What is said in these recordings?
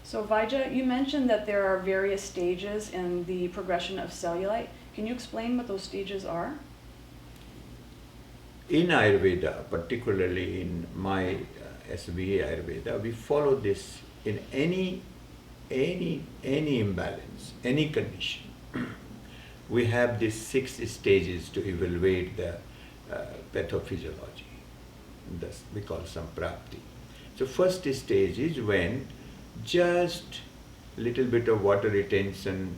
So Vaija, you mentioned that there are various stages in the progression of cellulite. Can you explain what those stages are? In Ayurveda, particularly in my SBA Ayurveda, we follow this in any imbalance, any condition. We have these 6 stages to evaluate the pathophysiology. Thus, we call samprapti. So first stage is when just little bit of water retention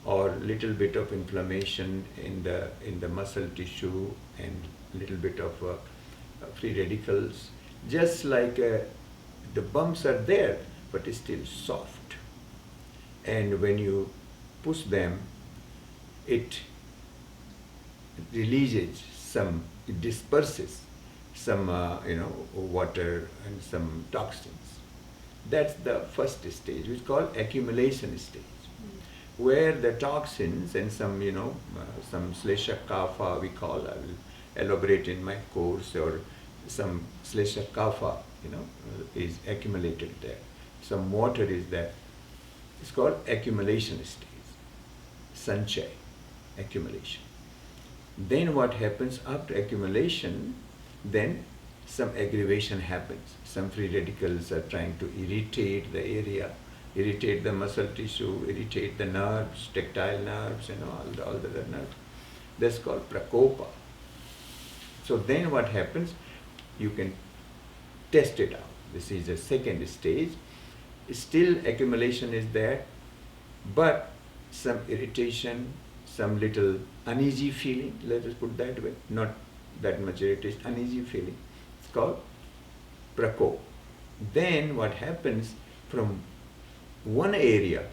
or little bit of inflammation in the muscle tissue and little bit of free radicals, just like the bumps are there, but it's still soft. And when you push them, it releases some, it disperses some, water and some toxins. That's the first stage, which is called accumulation stage, where the toxins and some, some Slesha kapha we call, I will elaborate in my course, or some Slesha kapha, is accumulated there. Some water is there. It's called accumulation stage, sanchay, accumulation. Then what happens after accumulation? Then some aggravation happens. Some free radicals are trying to irritate the area, irritate the muscle tissue, irritate the nerves, tactile nerves, all the other nerves. That's called prakopa. So then what happens? You can test it out. This is the second stage. Still accumulation is there, but some irritation, some little uneasy feeling, let us put that way, not that much irritation, uneasy feeling. It's called prakop. Then what happens from one area,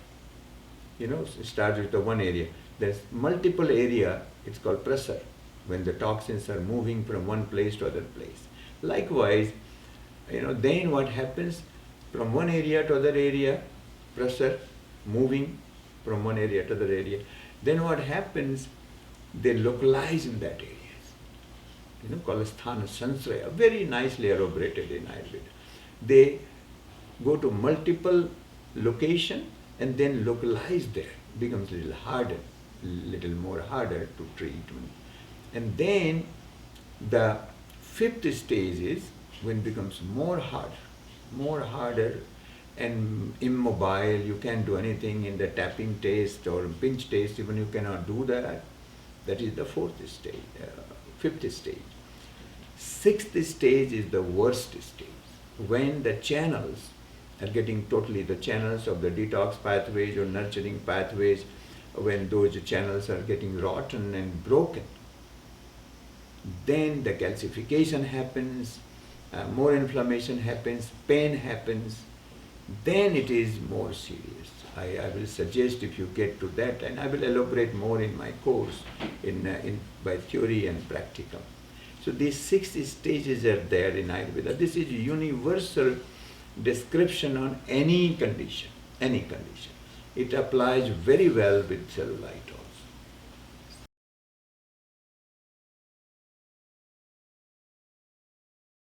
it starts with the one area, there's multiple area, it's called prasar, when the toxins are moving from one place to other place. Likewise, then what happens? From one area to other area, prasar, moving from one area to other area. Then what happens? They localize in that area. Called sthana sansraya, very nicely elaborated in Ayurveda. They go to multiple location and then localize there. Becomes a little more harder to treat. And then the 5th stage is when it becomes more harder and immobile. You can't do anything in the tapping taste or pinch taste, even you cannot do that. That is the 4th stage, 5th stage. 6th stage is the worst stage, when the channels are getting totally, the channels of the detox pathways or nurturing pathways, when those channels are getting rotten and broken. Then the calcification happens, more inflammation happens, pain happens, then it is more serious. I will suggest if you get to that, and I will elaborate more in my course by theory and practical. So these 6 stages are there in Ayurveda. This is universal description on any condition, any condition. It applies very well with cellulite also.